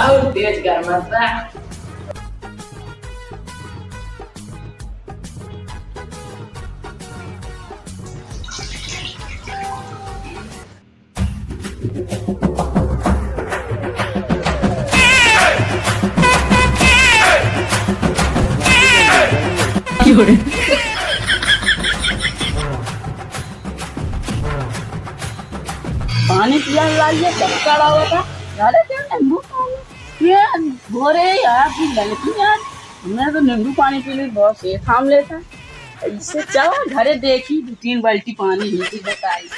बहुत तेज गर्म था। पानी पिया लाइए चक्कर हुआ था यार क्या नींबू पानी ये भोरे यार की लड़की यार मैं तो नींबू पानी पी ली बहुत से थाम लेता इससे चलो घरे देखी 2-3 बाल्टी पानी नीचे बताई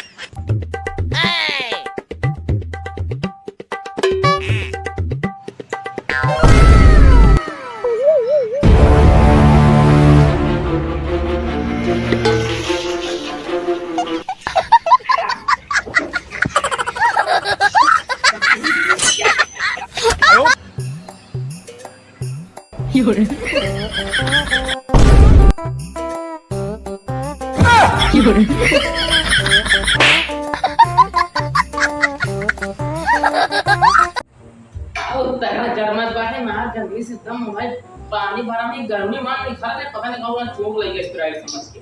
गर्मत बाटे मार जल्दी से दम भाई पानी भरा में गर्मी मार नहीं खा रहे पता नहीं कौन चोक लगी स्प्राइट समझ के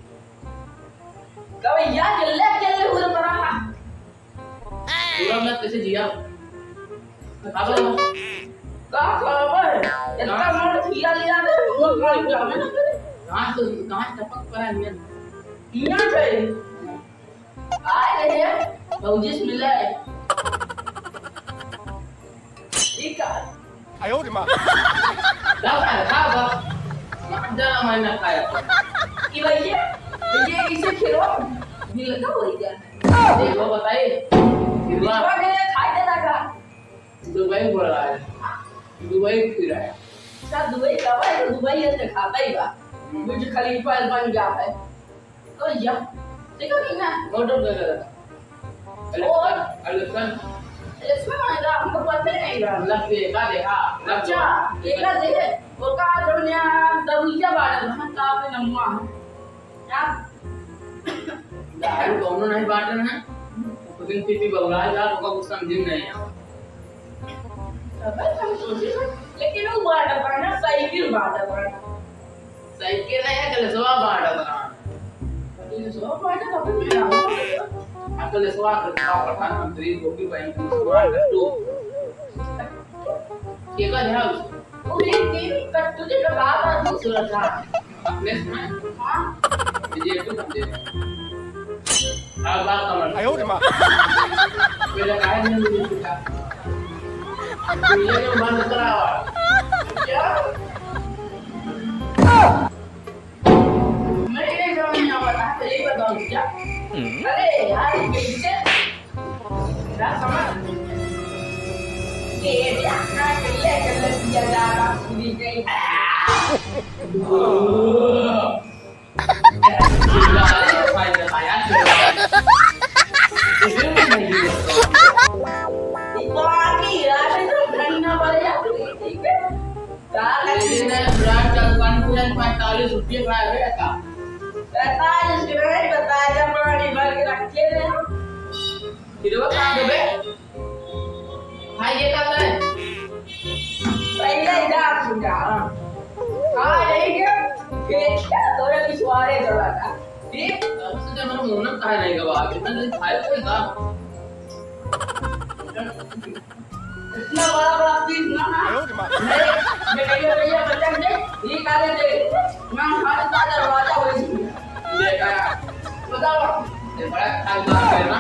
कब यार चले पूरा पड़ा पूरा मैं कैसे जिया अब का खबर इतना मोड़ खिया लिया दे वो पानी पिया में ना कहां टपक पड़ा है यहाँ पे आए गए बहुजिस मिला है ठीक है आयो रे मां खाओ मांडा मैंने खाया कि भैया ये किसे खिलो मिल का हो गया देखो बताइए खिलवा के खाई दे लगा दुबई बोल रहा है दुबई फिर रहा है सर दुबई का भाई दुबई से खाता ही बा बुर्ज खलीफा बन गया है तो या देखो कि ना ऑर्डर दे रहा और अलेक्सन इसमें आएगा हमको पता नहीं रहा लग देखा देखा अच्छा देखा देखे वो का दुनिया दरुइया बात है का पे नम्मा क्या दारू दोनों नहीं बांट रहे हैं तो दिन पीपी बगला यार तो कुछ समझ नहीं है लेकिन वो बांट रहा है साइकिल बांट रहा है साइकिल नहीं है कलेसवा बांट रहा है कलेसवा बांट रहा है अकल सवा का प्रधानमंत्री गोपी भाई तो ये का ध्यान वो ये तीन कट तुझे का बात दूसरा था अपने सुना हां ये तो समझे अब बात कमर आयो रे मां मेरा काय नहीं मुझे का ये जो बंद करावा क्या मैं ये समझ नहीं आता तो ये बताओ क्या अरे यार कैसे क्या समझ ये अपना कलिया कर लिया जा रहा पूरी गई ₹45 का है का 45 ग्रेड बताया पानी भर के रखे रे फिर वो कहां गए भाई ये कहां गए पहले इधर सुना हां ये क्या तोरे पिछवाड़े चला था ठीक सबसे जब मैं मोनम कहा नहीं गवा कितना खाए तो था इतना बड़ा पीस ना आयो रे मां मैं भैया बच्चा दे ये काले दे मैं हमारे साथ दरवाजा वही देखा बताओ ये बड़ा खालसा है ना